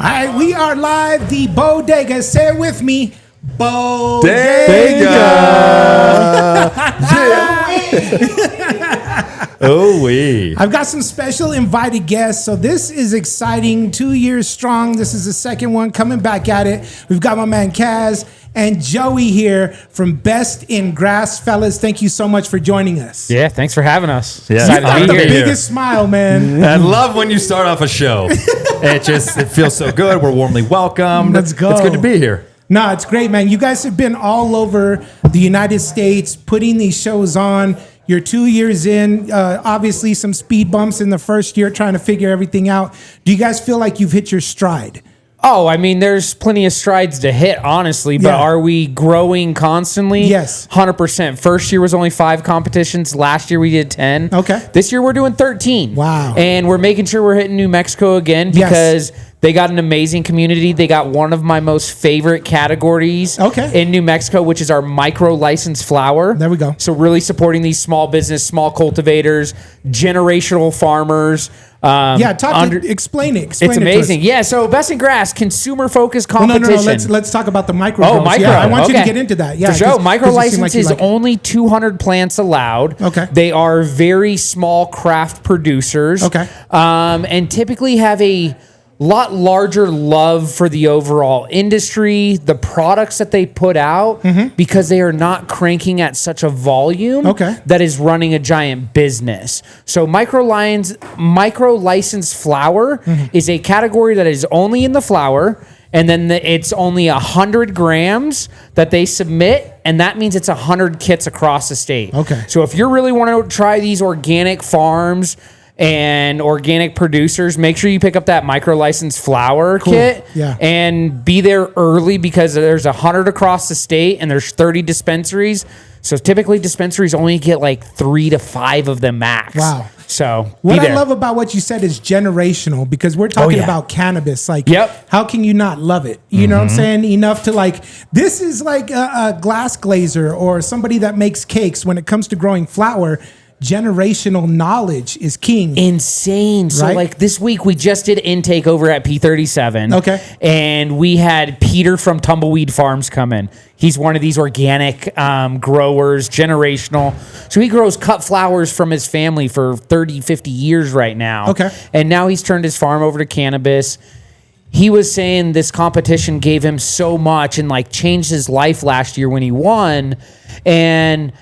All right, we are live. The Bodega. Say it with me. Bodega. Oh, wee. I've got some special invited guests, so this is exciting. 2 years strong. This is the second one coming back at it. We've got my man Kaz and Joey here from Best in Grass. Fellas, thank you so much for joining us. Yeah, thanks for having us. Yeah, You got the biggest smile, man. I love when you start off a show. It feels so good. We're warmly welcomed. Let's go. It's good to be here. No, it's great, man. You guys have been all over the United States putting these shows on. You're 2 years in, obviously some speed bumps in the first year trying to figure everything out. Do you guys feel like you've hit your stride? Oh, I mean, there's plenty of strides to hit, honestly, but are we growing constantly? Yes. 100%. First year was only 5 competitions. Last year we did 10. Okay. This year we're doing 13. Wow. And we're making sure we're hitting New Mexico again because they got an amazing community. They got one of my most favorite categories in New Mexico, which is our micro licensed flower. There we go. So really supporting these small business, small cultivators, generational farmers. Explain it. It's amazing. Yeah, so Best in Grass, consumer-focused competition. No. Let's talk about the micro. Oh, micro. Yeah, I want you to get into that. Yeah, for sure. Micro license is only 200 plants allowed. Okay. They are very small craft producers. Okay. And typically have a lot larger love for the overall industry, the products that they put out, because they are not cranking at such a volume that is running a giant business. So micro licensed flower is a category that is only in the flower, and then it's only 100 grams that they submit, and that means it's 100 kits across the state. Okay. So if you really want to try these organic farms and organic producers, make sure you pick up that micro licensed flower kit and be there early because there's 100 across the state and there's 30 dispensaries. So typically dispensaries only get like 3 to 5 of them max. Wow. So what I love about what you said is generational, because we're talking about cannabis. Like, how can you not love it? You know what I'm saying? Enough to like, this is like a glass glazer or somebody that makes cakes. When it comes to growing flower, generational knowledge is king. Insane. So like this week we just did intake over at P37. Okay. And we had Peter from Tumbleweed Farms come in. He's one of these organic growers, generational. So he grows cut flowers from his family for 30, 50 years right now. Okay. And now he's turned his farm over to cannabis. He was saying this competition gave him so much and like changed his life last year when he won, and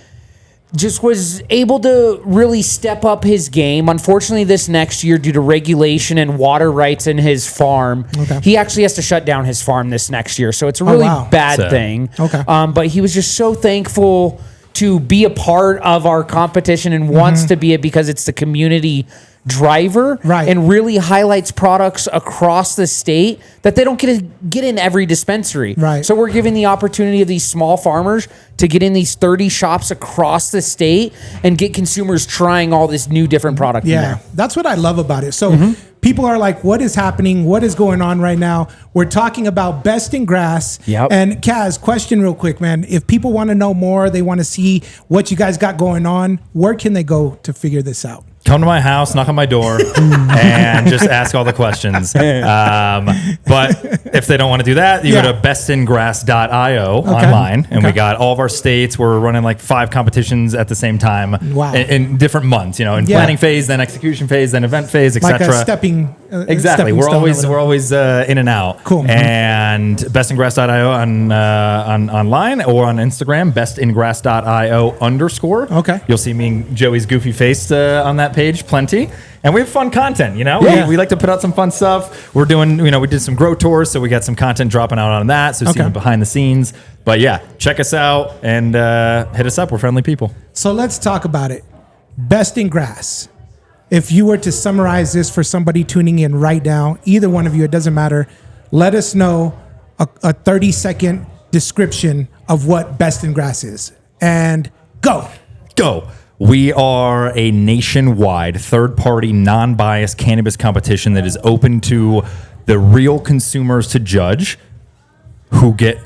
just was able to really step up his game. Unfortunately, this next year, due to regulation and water rights in his farm, he actually has to shut down his farm this next year. So it's a really bad thing. Okay. But he was just so thankful to be a part of our competition and wants to be it because it's the community driver and really highlights products across the state that they don't get in every dispensary. So we're giving the opportunity of these small farmers to get in these 30 shops across the state and get consumers trying all this new different product in there. That's what I love about it. So people are like, what is happening? What is going on right now? We're talking about Best in Grass. And Kaz, question real quick, man. If people want to know more, they want to see what you guys got going on, where can they go to figure this out? Come to my house, knock on my door, and just ask all the questions. But if they don't want to do that, you go to bestingrass.io online, and we got all of our states. We're running like 5 competitions at the same time in different months. You know, in planning phase, then execution phase, then event phase, etc. Like a stepping. Exactly. We're always in and out. Cool. And bestingrass.io on online or on Instagram, bestingrass.io_. Okay. You'll see me and Joey's goofy face on that page plenty, and we have fun content, you know. We like to put out some fun stuff. We're doing, we did some grow tours, so we got some content dropping out on that, so see behind the scenes. But yeah, check us out and hit us up. We're friendly people. So let's talk about it. Best in Grass. If you were to summarize this for somebody tuning in right now, either one of you, it doesn't matter, let us know a 30-second description of what Best in Grass is, and go. We are a nationwide, third-party, non-biased cannabis competition that is open to the real consumers to judge, who get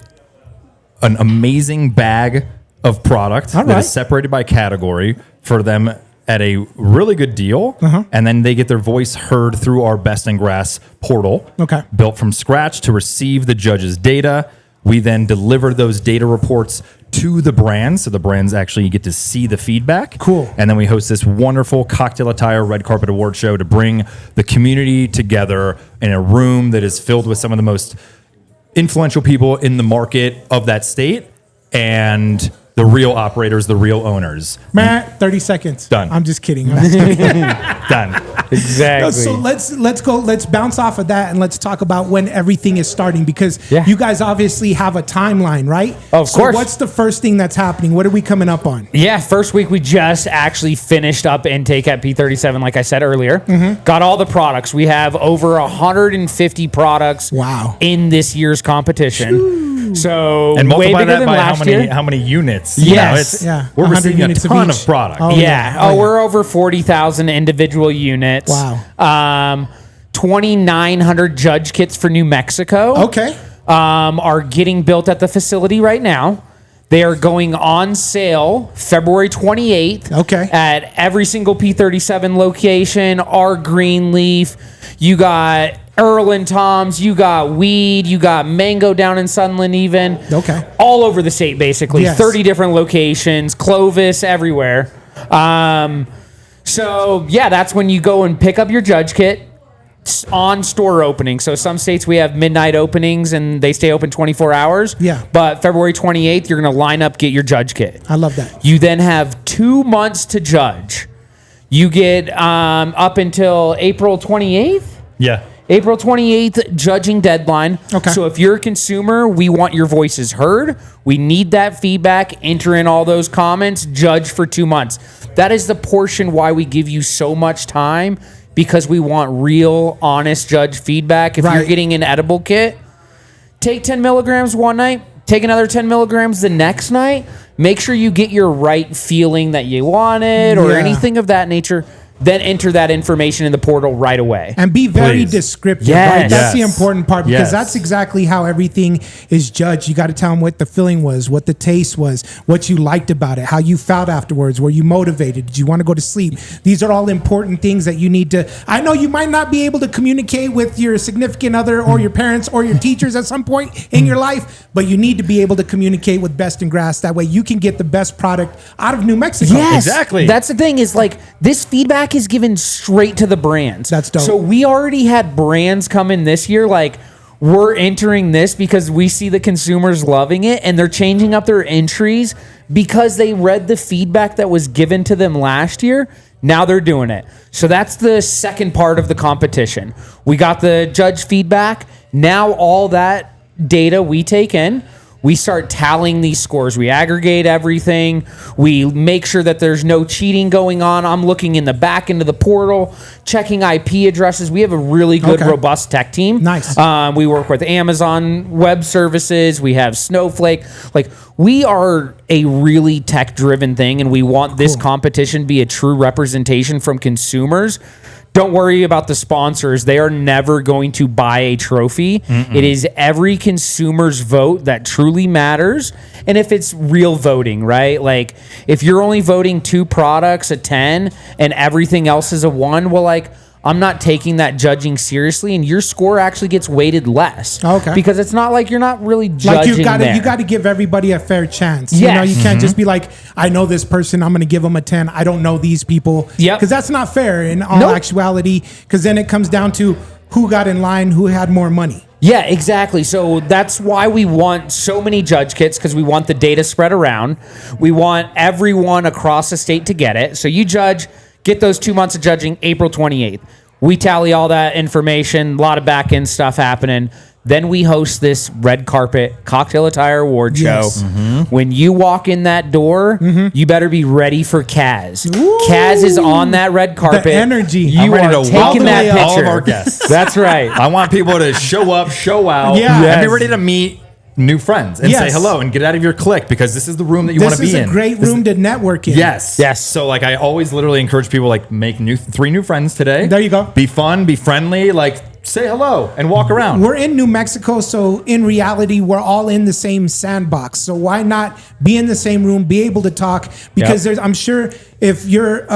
an amazing bag of product that is separated by category for them at a really good deal, and then they get their voice heard through our Best in Grass portal, built from scratch to receive the judges' data. We then deliver those data reports to the brands, so the brands actually get to see the feedback. Cool. And then we host this wonderful Cocktail Attire Red Carpet Award show to bring the community together in a room that is filled with some of the most influential people in the market of that state, and the real operators, the real owners. Matt, 30 seconds. Done. I'm just kidding. Done. Exactly. So let's bounce off of that and let's talk about when everything is starting, because you guys obviously have a timeline, right? Of course. What's the first thing that's happening? What are we coming up on? Yeah, first week we just actually finished up intake at P37, like I said earlier. Got all the products. We have over 150 products in this year's competition. So and multiply way bigger that than by last year. how many units? Yes. We're receiving a ton of product. We're over 40,000 individual units. Wow. 2,900 judge kits for New Mexico. Okay. Are getting built at the facility right now. They are going on sale February 28th. Okay. At every single P37 location. Our Greenleaf. You got Earl and Tom's. You got Weed. You got Mango down in Sunland even. Okay. All over the state, basically. Yes. 30 different locations. Clovis, everywhere. So, yeah, that's when you go and pick up your judge kit on store opening. So some states we have midnight openings and they stay open 24 hours. Yeah. But February 28th, you're going to line up, get your judge kit. I love that. You then have 2 months to judge. You get up until April 28th. Yeah. April 28th, judging deadline. Okay. So if you're a consumer, we want your voices heard. We need that feedback. Enter in all those comments. Judge for 2 months. That is the portion why we give you so much time, because we want real, honest judge feedback. If you're getting an edible kit, take 10 milligrams one night, take another 10 milligrams the next night. Make sure you get your right feeling that you wanted or anything of that nature. Then enter that information in the portal right away. And be very descriptive, right? That's the important part, because that's exactly how everything is judged. You got to tell them what the feeling was, what the taste was, what you liked about it, how you felt afterwards, were you motivated, did you want to go to sleep? These are all important things that you need to... I know you might not be able to communicate with your significant other or your parents or your teachers at some point in your life, but you need to be able to communicate with Best in Grass. That way you can get the best product out of New Mexico. Yes, exactly. That's the thing, is like this feedback is given straight to the brands. That's dope. So we already had brands come in this year, like, we're entering this because we see the consumers loving it, and they're changing up their entries because they read the feedback that was given to them last year. Now they're doing it. So that's the second part of the competition. We got the judge feedback. Now all that data we take in, we start tallying these scores. We aggregate everything. We make sure that there's no cheating going on. I'm looking in the back into the portal, checking IP addresses. We have a really good, robust tech team. Nice. We work with Amazon Web Services. We have Snowflake. Like, we are a really tech-driven thing, and we want this competition to be a true representation from consumers. Don't worry about the sponsors. They are never going to buy a trophy. It is every consumer's vote that truly matters. And if it's real voting, right? Like, if you're only voting 2 products a 10 and everything else is a 1, well, like, I'm not taking that judging seriously, and your score actually gets weighted less. Okay. Because it's not like you're not really judging you got to give everybody a fair chance. Yes. You know, you can't just be like, I know this person, I'm going to give them a 10. I don't know these people. Yep. Because that's not fair in all actuality, because then it comes down to who got in line, who had more money. Yeah, exactly. So that's why we want so many judge kits, because we want the data spread around. We want everyone across the state to get it. So you judge, get those 2 months of judging, April 28th. We tally all that information, a lot of back-end stuff happening. Then we host this red carpet cocktail attire award show. When you walk in that door, you better be ready for Kaz. Kaz is on that red carpet. The energy. You are taking that picture. All of our guests. That's right. I want people to show up, show out, and be ready to meet new friends and say hello and get out of your clique, because this is the room that you want to be in. This is a great room to network in. Yes. So like, I always literally encourage people, like, make 3 new friends today. There you go. Be fun, be friendly, like, say hello and walk around. We're in New Mexico, so in reality, we're all in the same sandbox. So why not be in the same room, be able to talk? Because I'm sure if you're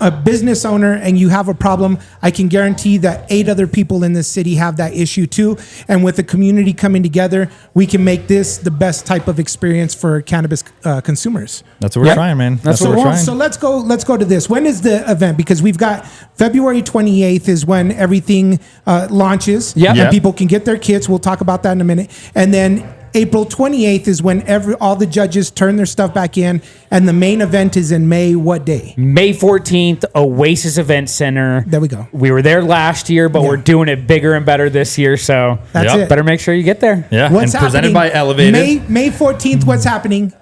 a business owner and you have a problem, I can guarantee that 8 other people in this city have that issue too. And with the community coming together, we can make this the best type of experience for cannabis consumers. That's what we're trying, man. That's what we're trying. So let's go to this. When is the event? Because we've got February 28th is when everything launches. And people can get their kits. We'll talk about that in a minute. And then April 28th is when all the judges turn their stuff back in, and the main event is in May. What day? May 14th, Oasis Event Center. There we go. We were there last year, but we're doing it bigger and better this year, so that's it. Better make sure you get there. Yeah, what's and presented happening? by Elevated. May 14th, what's happening?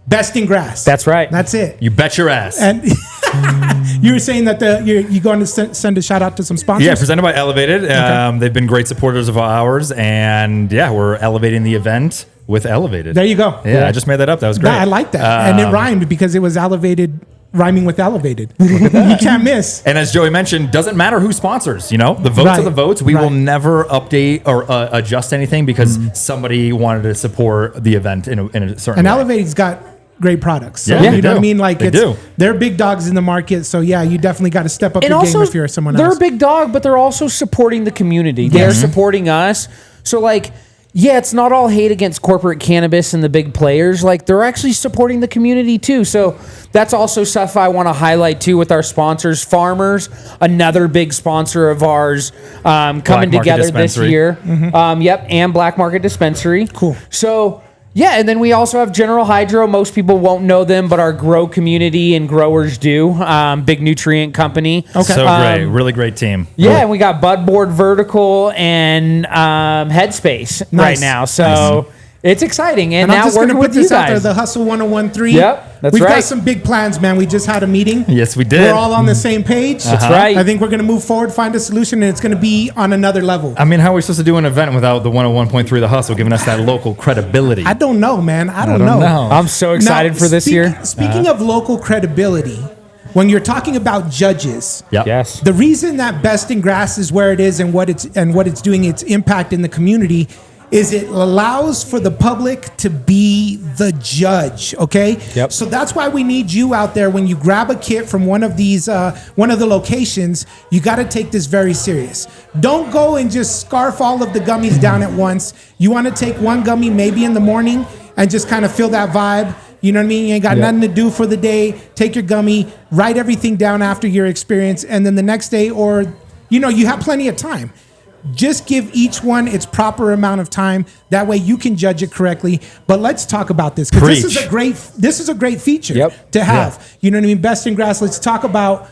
Best in Grass. That's right. That's it. You bet your ass. And you were saying that you're going to send a shout out to some sponsors? Yeah, presented by Elevated. They've been great supporters of ours, and we're elevating the event with Elevated. There you go. Yeah, I just made that up. That was great. I like that. And it rhymed because it was elevated, rhyming with elevated. You can't miss. And as Joey mentioned, doesn't matter who sponsors, the votes are the votes. We will never update or adjust anything because somebody wanted to support the event in a certain way. And Elevated's got great products. So you know what I mean? Like they're big dogs in the market. So you definitely got to step up your game if you're someone else. They're a big dog, but they're also supporting the community. They're supporting us. So it's not all hate against corporate cannabis and the big players. They're actually supporting the community too. So that's also stuff I want to highlight too with our sponsors. Farmers, another big sponsor of ours, coming together this year. And Black Market Dispensary. Cool. So and then we also have General Hydro. Most people won't know them, but our grow community and growers do. Big nutrient company. Okay. So great. Really great team. Yeah, and we got Budboard Vertical and Headspace right now. So it's exciting. And now I'm just going to working put with this you out there, guys. the Hustle 1013. Yep, that's We've right. got some big plans, man. We just had a meeting. Yes, we did. We're all on the same page. That's right. I think we're going to move forward, find a solution, and it's going to be on another level. I mean, how are we supposed to do an event without the 101.3 The Hustle giving us that local credibility? I don't know, man. I don't know. I'm so excited for this year. Speaking of local credibility, when you're talking about judges, yes, the reason that Best in Grass is where it is and what it's doing, its impact in the community, is it allows for the public to be the judge, okay? Yep. So that's why we need you out there. When you grab a kit from one of these, one of the locations, you got to take this very serious. Don't go and just scarf all of the gummies down at once. You want to take one gummy maybe in the morning and just kind of feel that vibe. You know what I mean? You ain't got nothing to do for the day. Take your gummy, write everything down after your experience, and then the next day, or, you have plenty of time. Just give each one its proper amount of time. That way you can judge it correctly. But let's talk about this, because this is a great feature to have. Yeah. You know what I mean? Best in Grass. Let's talk about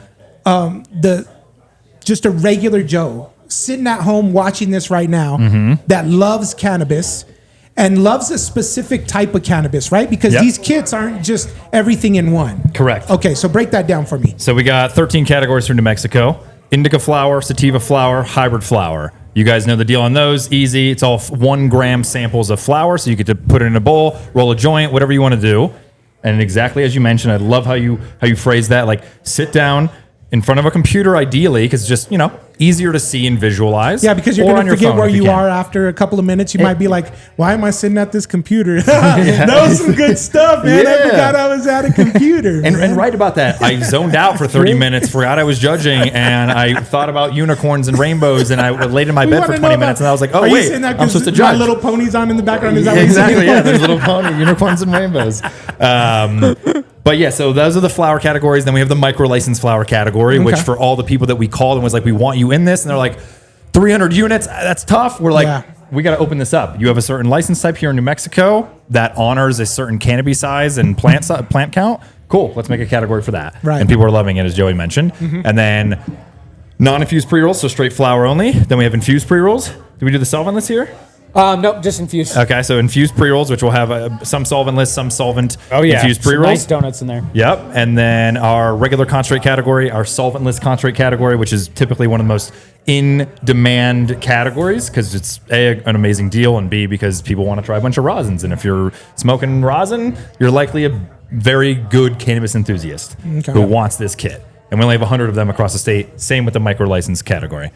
just a regular Joe sitting at home watching this right now that loves cannabis and loves a specific type of cannabis, right? Because these kits aren't just everything in one. Correct. Okay, so break that down for me. So we got 13 categories for New Mexico. Indica flower, sativa flower, hybrid flower. You guys know the deal on those. Easy. It's all 1 gram samples of flower, so you get to put it in a bowl, roll a joint, whatever you want to do. And exactly as you mentioned, I love how you phrase that. Sit down in front of a computer, ideally, because just easier to see and visualize. Yeah, because you're going to forget where you are after a couple of minutes. You might be like, why am I sitting at this computer? That was some good stuff, man. I forgot I was at a computer. And right about that, I zoned out for 30 minutes, forgot I was judging, and I thought about unicorns and rainbows, and I laid in my bed for 20 minutes, and I was like, oh, wait, I'm supposed to judge. My Little Ponies on in the background. Is that exactly, yeah, there's Little Pony, unicorns and rainbows. But yeah, so those are the flower categories. Then we have the micro license flower category, which for all the people that we called and was like, we want you in this. And they're like, 300 units, that's tough. We're like, we got to open this up. You have a certain license type here in New Mexico that honors a certain canopy size and plant count. Cool, let's make a category for that. Right. And people are loving it, as Joey mentioned. And then non-infused pre-rolls, so straight flower only. Then we have infused pre-rolls. Did we do the solventless here? Nope, just infused. Okay, so infused pre-rolls, which will have some solventless, some solvent infused some pre-rolls. nice donuts in there. Yep, and then our regular concentrate category, our solventless concentrate category, which is typically one of the most in-demand categories because it's A, an amazing deal, and B, because people want to try a bunch of rosins. And if you're smoking rosin, you're likely a very good cannabis enthusiast who wants this kit. And we only have 100 of them across the state. Same with the micro license category.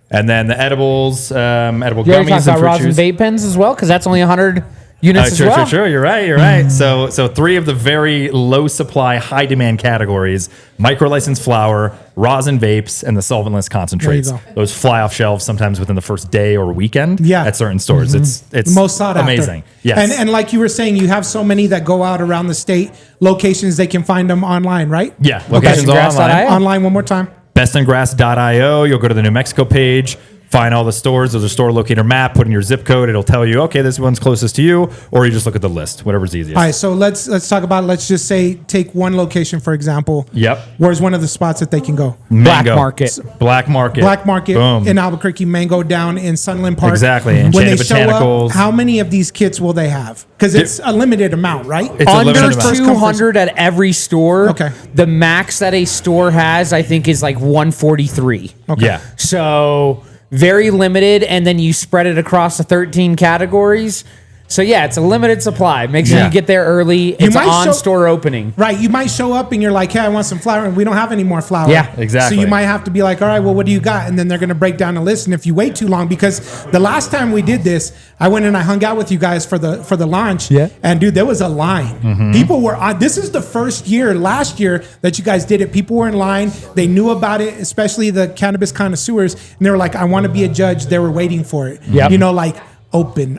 And then the edibles, edible You already gummies talked and about fruit rosin juice. vape pens as well, because that's only 100 units as True, well. true. You're right. So 3 of the very low supply, high demand categories: micro licensed flower, rosin vapes, and the solventless concentrates. There you go. Those fly off shelves sometimes within the first day or weekend. Yeah. At certain stores, it's The most sought amazing. after. Yes. And like you were saying, you have so many that go out around the state locations. They can find them online, right? Yeah, locations are online. Bestandgrass.io. Online one more time. Bestandgrass.io. You'll go to the New Mexico page, find all the stores. There's a store locator map. Put in your zip code. It'll tell you, okay, this one's closest to you, or you just look at the list, whatever's easiest. All right, so let's talk about. Let's just say take one location for example. Yep. Where's one of the spots that they can go? Black Mango. Market. Black Market. Black Market Boom. in Albuquerque, Mango down in Sunland Park. Exactly. When they Enchanted show up, Botanicals. how many of these kits will they have? Because it's a limited amount, right? It's a Under limited amount. 200 at every store. Okay. The max that a store has, I think, is like 143. Okay. Yeah. So very limited, and then you spread it across the 13 categories. So yeah, it's a limited supply. Make sure Yeah. you get there early. It's might on show- store opening. Right, you might show up and you're like, "Hey, I want some flour," and we don't have any more flour. Yeah, exactly. So you might have to be like, "All right, well, what do you got?" And then they're going to break down the list. And if you wait too long, because the last time we did this, I went and I hung out with you guys for the launch. Yeah. And dude, there was a line. People were on. This is the first year, last year, that you guys did it. People were in line. They knew about it, especially the cannabis connoisseurs, and they were like, "I want to be a judge." They were waiting for it. Yep. You know, like. Open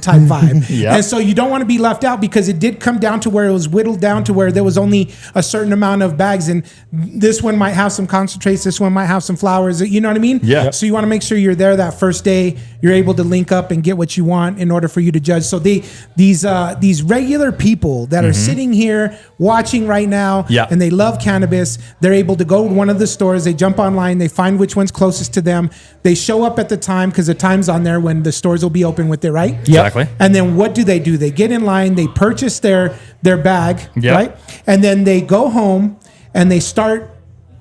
type vibe. Yep. And so you don't want to be left out, because it did come down to where it was whittled down to where there was only a certain amount of bags, and this one might have some concentrates, this one might have some flowers, you know what I mean? Yeah. Yep. So you want to make sure you're there that first day, you're able to link up and get what you want in order for you to judge. So these regular people that are sitting here watching right now, Yeah. and they love cannabis, they're able to go to one of the stores, they jump online, they find which one's closest to them, they show up at the time, because the time's on there when the stores will be open with it, right? Exactly. And then what do? They get in line, they purchase their bag, Yep. right? And then they go home and they start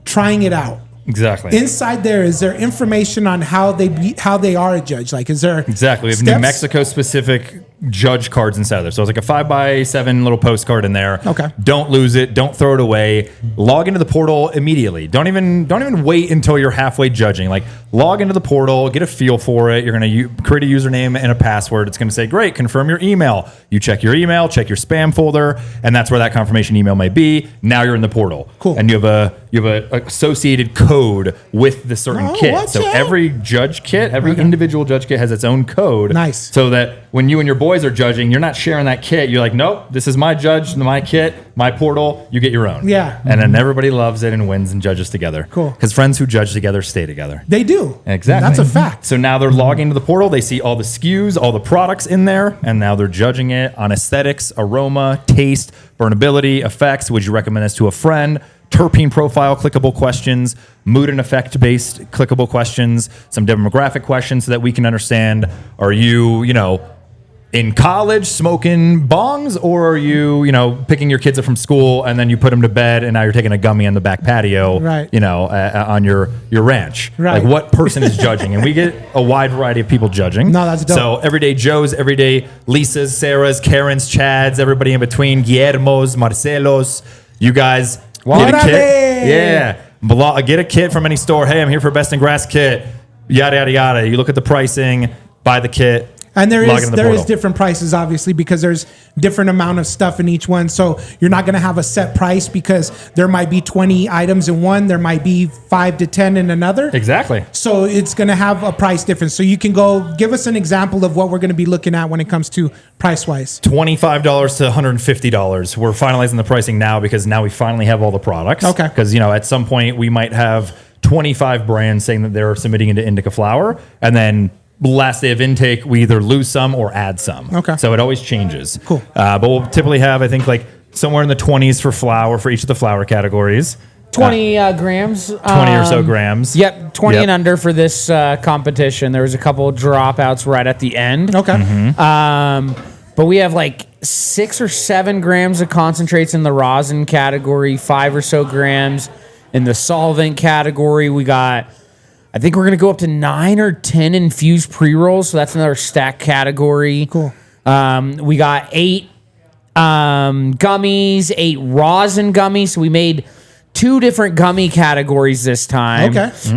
trying it out. Exactly. Inside there, is there information on how they are a judge? Like, is there Exactly. We have steps? New Mexico specific judge cards inside there. So it's like a 5x7 little postcard in there. Okay. Don't lose it. Don't throw it away. Log into the portal immediately. Don't even wait until you're halfway judging. Like, log into the portal, get a feel for it. You're going to create a username and a password. It's going to say, great, confirm your email. You check your email, check your spam folder, and that's where that confirmation email might be. Now you're in the portal. Cool. And you have a associated code with the certain kit. watch So out. every judge kit, every individual judge kit has its own code. Nice. So that when you and your boys are judging, you're not sharing that kit. You're like, nope, this is my judge, my kit, my portal. You get your own. Yeah. And then everybody loves it and wins and judges together. Cool. Because friends who judge together stay together. They do. Exactly. That's a fact. So now they're logging into the portal. They see all the SKUs, all the products in there, and now they're judging it on aesthetics, aroma, taste, burnability, effects. Would you recommend this to a friend? Terpene profile, clickable questions, mood and effect based clickable questions, some demographic questions so that we can understand, are you, in college smoking bongs, or are you, picking your kids up from school and then you put them to bed and now you're taking a gummy on the back patio, Right. On your ranch. Right. Like, what person is judging? And we get a wide variety of people judging. No, that's dope. So everyday Joes, everyday Lisas, Sarahs, Karens, Chads, everybody in between, Guillermos, Marcelos, you guys get a Órale. kit. Yeah. Get a kit from any store. Hey, I'm here for Best in Grass kit. Yada, yada, yada. You look at the pricing, buy the kit. And there log is into the there is portal. different prices, obviously, because there's different amount of stuff in each one. So you're not going to have a set price, because there might be 20 items in one, there might be 5 to 10 in another. Exactly. So it's going to have a price difference. So you can go give us an example of what we're going to be looking at when it comes to price wise. $25 to $150. We're finalizing the pricing now because now we finally have all the products. Okay. Because, at some point we might have 25 brands saying that they're submitting into indica flower, and then last day of intake, we either lose some or add some. Okay. So it always changes. Cool. But we'll typically have, I think, like somewhere in the 20s for flower for each of the flower categories. 20 grams. 20 or so grams. Yep, 20 Yep. and under for this competition. There was a couple of dropouts right at the end. Okay. But we have like 6 or 7 grams of concentrates in the rosin category, 5 or so grams in the solvent category. I think we're going to go up to 9 or 10 infused pre-rolls. So that's another stack category. Cool. We got 8 gummies, 8 rosin gummies. So we made 2 different gummy categories this time,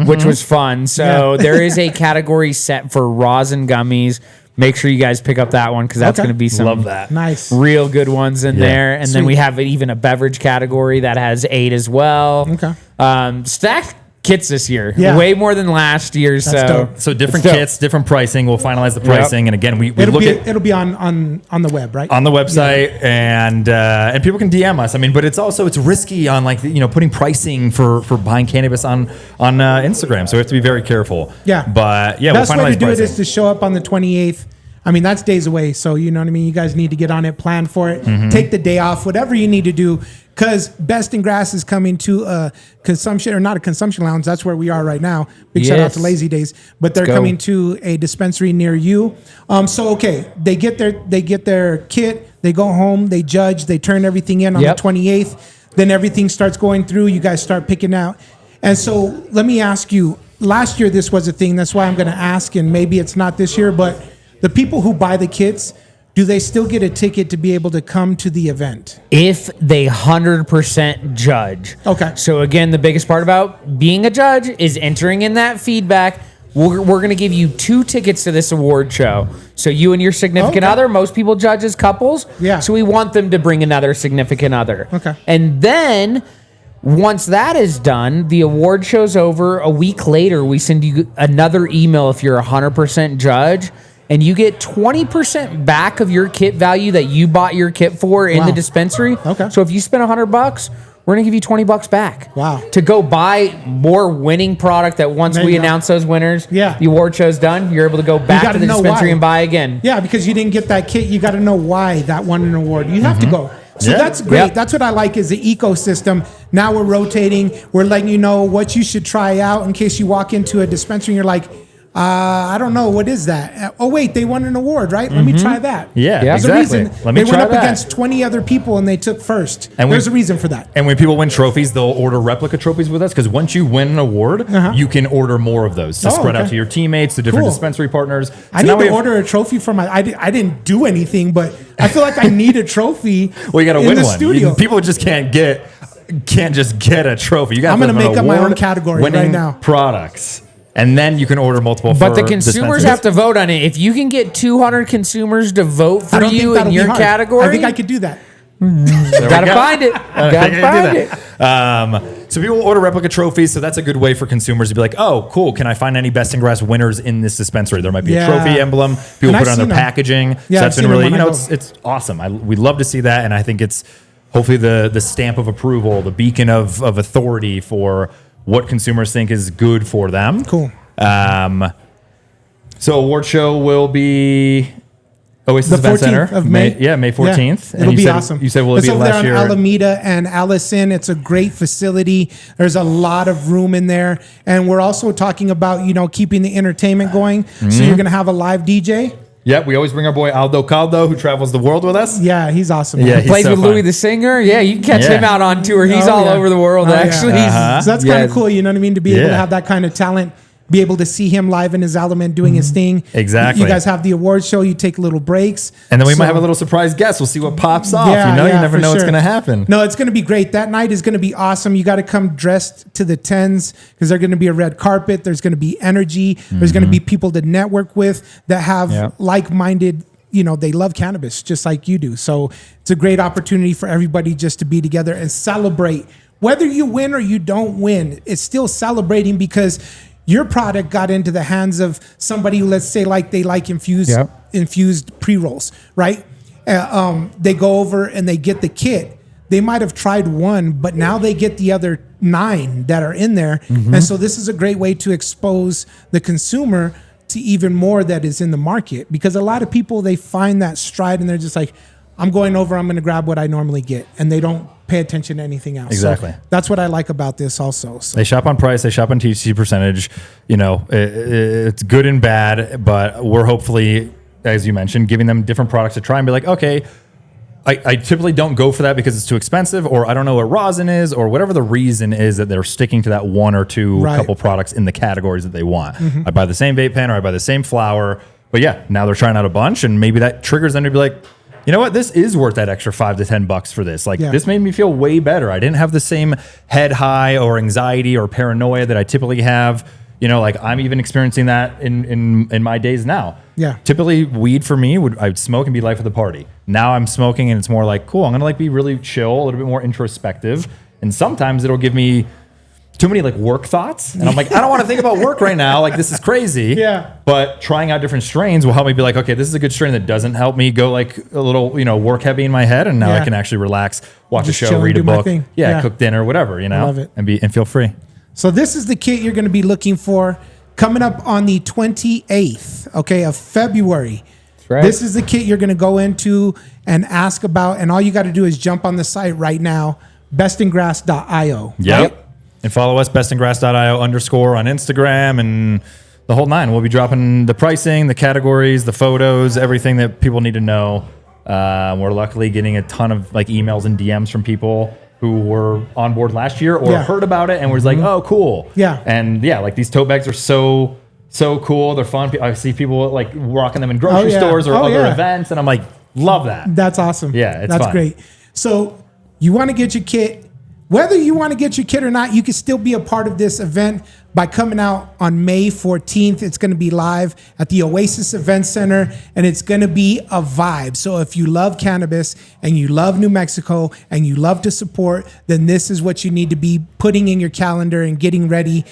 which was fun. So there is a category set for rosin gummies. Make sure you guys pick up that one because that's going to be some nice, real good ones in there. And then we have even a beverage category that has 8 as well. Stacked kits this year, way more than last year. So different kits, different pricing. We'll finalize the pricing, and again, it'll be on the web, right? On the website, and people can DM us. I mean, but it's risky on putting pricing for buying cannabis on Instagram. So we have to be very careful. Yeah, but best we'll finalize way to do pricing. it is to show up on the 28th. I mean, that's days away. So you know what I mean. You guys need to get on it, plan for it, take the day off, whatever you need to do. Because Best in Grass is coming to a consumption, or not a consumption lounge. That's where we are right now. Big shout out to Lazy Days. But they're coming to a dispensary near you. They get their kit. They go home. They judge. They turn everything in on the 28th. Then everything starts going through. You guys start picking out. And so let me ask you. Last year this was a thing. That's why I'm going to ask. And maybe it's not this year. But the people who buy the kits, do they still get a ticket to be able to come to the event? If they 100% judge. Okay. So again, the biggest part about being a judge is entering in that feedback. We're going to give you 2 tickets to this award show. So you and your significant other, most people judge as couples. Yeah. So we want them to bring another significant other. Okay. And then once that is done, the award show's over. A week later, we send you another email if you're a 100% judge. And you get 20% back of your kit value that you bought your kit for in the dispensary. Okay. So if you spend $100, we're gonna give you $20 back. Wow. To go buy more winning product that once we announce those winners, the award show's done, you're able to go back to the dispensary and buy again. Yeah, because you didn't get that kit, you got to know why that won an award. You have to go. So that's great. Yep. That's what I like is the ecosystem. Now we're rotating. We're letting you know what you should try out in case you walk into a dispensary and you're like, I don't know. What is that? Oh, wait, they won an award, right? Let me try that. Yeah, There's exactly. a reason. They went up against 20 other people and they took first. And there's a reason for that. And when people win trophies, they'll order replica trophies with us because once you win an award, you can order more of those to spread out to your teammates, to different dispensary partners. So I need to order a trophy for my... I didn't do anything, but I feel like I need a trophy. Well, you got to win one. Studio. People just can't just get a trophy. You got I'm going to make up my own category right now. Products. And then you can order multiple. But the consumers have to vote on it. If you can get 200 consumers to vote for you in your category, I think I could do that. Gotta find it. Gotta find it. So people order replica trophies. So that's a good way for consumers to be like, oh, cool. Can I find any Best in Grass winners in this dispensary? There might be a trophy emblem. People put it on their packaging. So that's been really, it's awesome. We love to see that. And I think it's hopefully the stamp of approval, the beacon of authority for what consumers think is good for them. Cool. So award show will be Oasis Event Center of May. May 14th. Yeah, it'll be awesome. You said will it be over last there year? on Alameda and Allison. It's a great facility. There's a lot of room in there, and we're also talking about keeping the entertainment going. So you're gonna have a live DJ. Yeah, we always bring our boy Aldo Caldo, who travels the world with us. Yeah, he's awesome. Yeah, he plays with Louis the Singer. Yeah, you can catch him out on tour. He's all over the world, actually. So that's kind of cool, you know what I mean? To be able to have that kind of talent, be able to see him live in his element doing his thing. Exactly. You guys have the award show. You take little breaks. And then we might have a little surprise guest. We'll see what pops off. You never know what's going to happen. No, it's going to be great. That night is going to be awesome. You got to come dressed to the 10s because there's going to be a red carpet. There's going to be energy. There's going to be people to network with that have like-minded, they love cannabis just like you do. So it's a great opportunity for everybody just to be together and celebrate. Whether you win or you don't win, it's still celebrating because your product got into the hands of somebody who, let's say, they like infused pre-rolls, right? They go over and they get the kit. They might have tried one, but now they get the other 9 that are in there. And so this is a great way to expose the consumer to even more that is in the market, because a lot of people, they find that stride and they're just like, I'm going over, I'm going to grab what I normally get. And they don't pay attention to anything else. Exactly. So that's what I like about this also. So. They shop on price, they shop on THC percentage. It's good and bad, but we're hopefully, as you mentioned, giving them different products to try and be like, okay, I typically don't go for that because it's too expensive, or I don't know what rosin is, or whatever the reason is that they're sticking to that 1 or 2 couple products in the categories that they want. I buy the same vape pen or I buy the same flower, but now they're trying out a bunch, and maybe that triggers them to be like, you know what? This is worth that extra $5 to $10 for this. Like this made me feel way better. I didn't have the same head high or anxiety or paranoia that I typically have. You know, like I'm even experiencing that in my days now. Yeah. Typically weed for me I'd smoke and be life of the party. Now I'm smoking and it's more like, cool, I'm going to like be really chill, a little bit more introspective. And sometimes it'll give me too many like work thoughts. And I'm like, I don't want to think about work right now. Like this is crazy. Yeah. But trying out different strains will help me be like, okay, this is a good strain that doesn't help me go like a little, work heavy in my head. And now I can actually relax, watch a show, read a book, cook dinner, whatever, Love it. and feel free. So this is the kit you're going to be looking for coming up on the 28th, of February. That's right. This is the kit you're going to go into and ask about. And all you got to do is jump on the site right now, bestingrass.io. Yep. And follow us, bestingrass.io _ on Instagram and the whole nine. We'll be dropping the pricing, the categories, the photos, everything that people need to know. We're luckily getting a ton of like emails and DMs from people who were on board last year or heard about it and was like, oh, cool. Yeah. And like these tote bags are so cool. They're fun. I see people like rocking them in grocery stores or other events. And I'm like, love that. That's awesome. Yeah, That's fun. Great. So you want to get your kit. Whether you want to get your kit or not, you can still be a part of this event by coming out on May 14th. It's going to be live at the Oasis Event Center, and it's going to be a vibe. So if you love cannabis and you love New Mexico and you love to support, then this is what you need to be putting in your calendar and getting ready.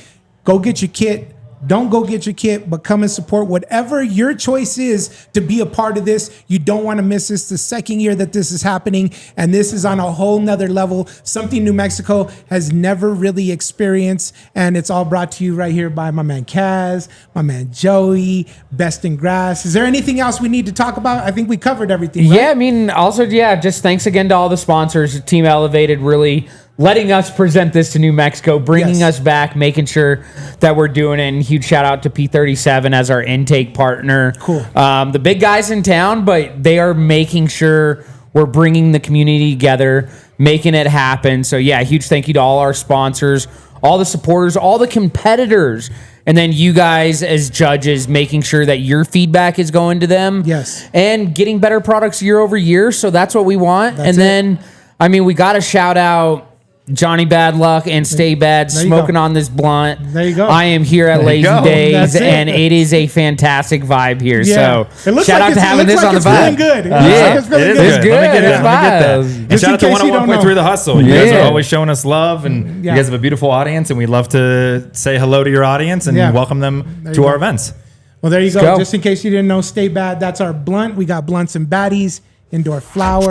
Go get your kit. Don't go get your kit, but come and support whatever your choice is to be a part of this. You don't want to miss this. The second year that this is happening, and this is on a whole nother level, something New Mexico has never really experienced. And it's all brought to you right here by my man Kaz, my man Joey, Best in Grass. Is there anything else we need to talk about? I think we covered everything, right? Yeah, I mean, also, just thanks again to all the sponsors. Team Elevated really letting us present this to New Mexico, bringing us back, making sure that we're doing it. And huge shout out to P37 as our intake partner. Cool. The big guys in town, but they are making sure we're bringing the community together, making it happen. So huge thank you to all our sponsors, all the supporters, all the competitors, and then you guys as judges making sure that your feedback is going to them. Yes. And getting better products year over year. So that's what we want. Then, we got to shout out Johnny Bad Luck and Stay Bad smoking on this blunt. There you go. I am here at Lazy Days, and it is a fantastic vibe here. So shout out to having this on the vibe. Good. It's good. It's good. It's vibes. And shout out to 101.3 The Hustle. You guys are always showing us love, and you guys have a beautiful audience, and we love to say hello to your audience and welcome them to our events. Well, there you go. Just in case you didn't know, Stay Bad, that's our blunt. We got blunts and baddies, indoor flower,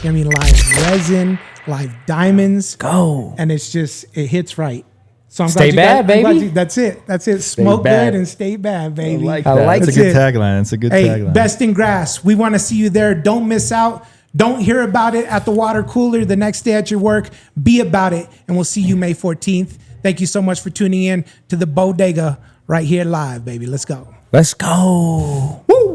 live resin, live diamonds. Go. And it's just, it hits right. So I'm stay glad bad, baby. That's it. Smoke good and stay bad, baby. I like that. That's a good tagline. It's a good tagline. Best in Grass. We want to see you there. Don't miss out. Don't hear about it at the water cooler the next day at your work. Be about it. And we'll see you May 14th. Thank you so much for tuning in to the Bodega right here live, baby. Let's go. Let's go. Woo!